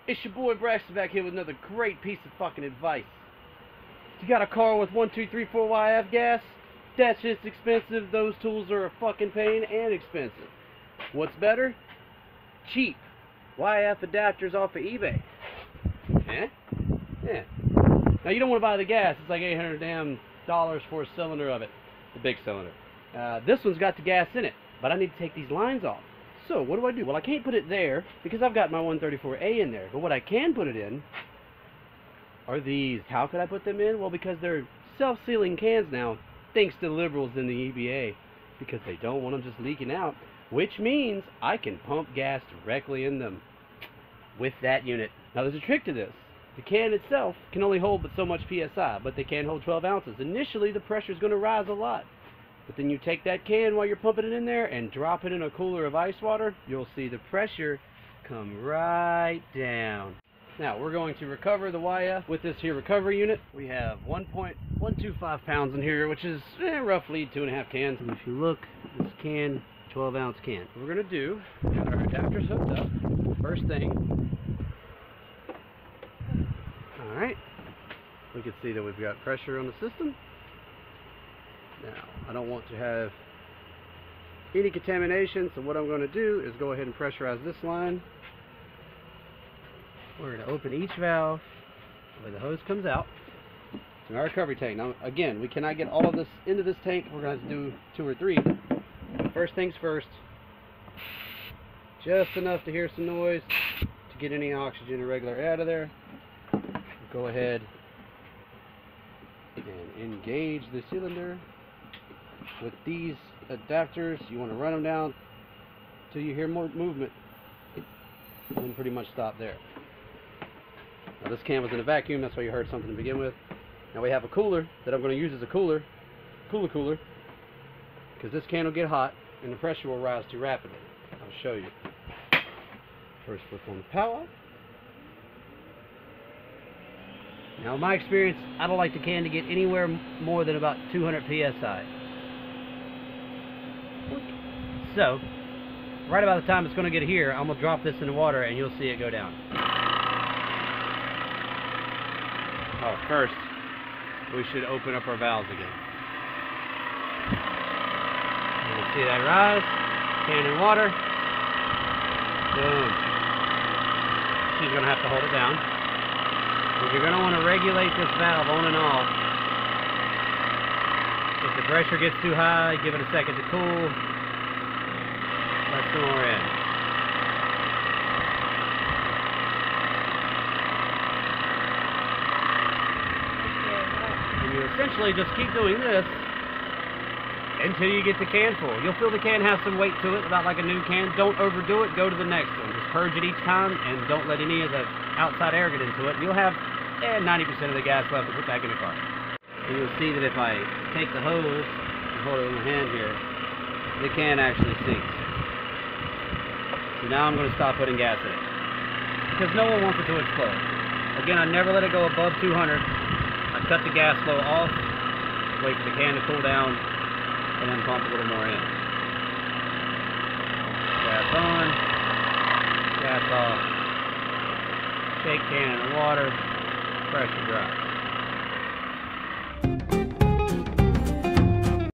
It's your boy Braxton back here with another great piece of fucking advice. If you got a car with 1, 2, 3, 4 YF gas, that shit's expensive. Those tools are a fucking pain and expensive. What's better? Cheap. YF adapters off of eBay. Eh? Yeah. Now you don't want to buy the gas. It's like $800 damn for a cylinder of it. The big cylinder. This one's got the gas in it, but I need to take these lines off. So what do? Well, I can't put it there because I've got my 134A in there. But what I can put it in are these. How could I put them in? Well, because they're self-sealing cans now, thanks to the liberals in the EPA, because they don't want them just leaking out, which means I can pump gas directly in them with that unit. Now there's a trick to this. The can itself can only hold but so much PSI, but they can hold 12 ounces. Initially, the pressure is going to rise a lot. But then you take that can while you're pumping it in there and drop it in a cooler of ice water, you'll see the pressure come right down. Now, we're going to recover the YF with this here recovery unit. We have 1.125 pounds in here, which is roughly 2.5 cans. And if you look, this can, 12 ounce can. What we're going to do, got our adapters hooked up. First thing, alright, we can see that we've got pressure on the system. Now, I don't want to have any contamination, so what I'm going to do is go ahead and pressurize this line. We're going to open each valve where the hose comes out to our recovery tank. Now, again, we cannot get all of this into this tank. We're going to have to do 2 or 3. First things first, just enough to hear some noise to get any oxygen or regular air out of there. Go ahead and engage the cylinder. With these adapters, you want to run them down till you hear more movement, and then pretty much stop there. Now this can was in a vacuum, that's why you heard something to begin with. Now we have a cooler that I'm going to use as a cooler, because this can will get hot and the pressure will rise too rapidly. I'll show you. First flip on the power. Now in my experience, I don't like the can to get anywhere more than about 200 PSI. So, right about the time it's going to get here, I'm going to drop this in the water and you'll see it go down. Oh, first, we should open up our valves again. You can see that rise, can in water, boom. She's going to have to hold it down. But you're going to want to regulate this valve on and off. If the pressure gets too high, give it a second to cool. Let some more in. And you essentially just keep doing this until you get the can full. You'll feel the can have some weight to it, about like a new can. Don't overdo it. Go to the next one. Just purge it each time and don't let any of the outside air get into it. You'll have 90% of the gas left to put back in the car. And you'll see that if I take the hose and hold it in my hand here, the can actually sinks. So now I'm going to stop putting gas in it, because no one wants it to explode. Again, I never let it go above 200. I cut the gas flow off, wait for the can to cool down, and then pump a little more in. Gas on, gas off, shake can in the water, pressure drop.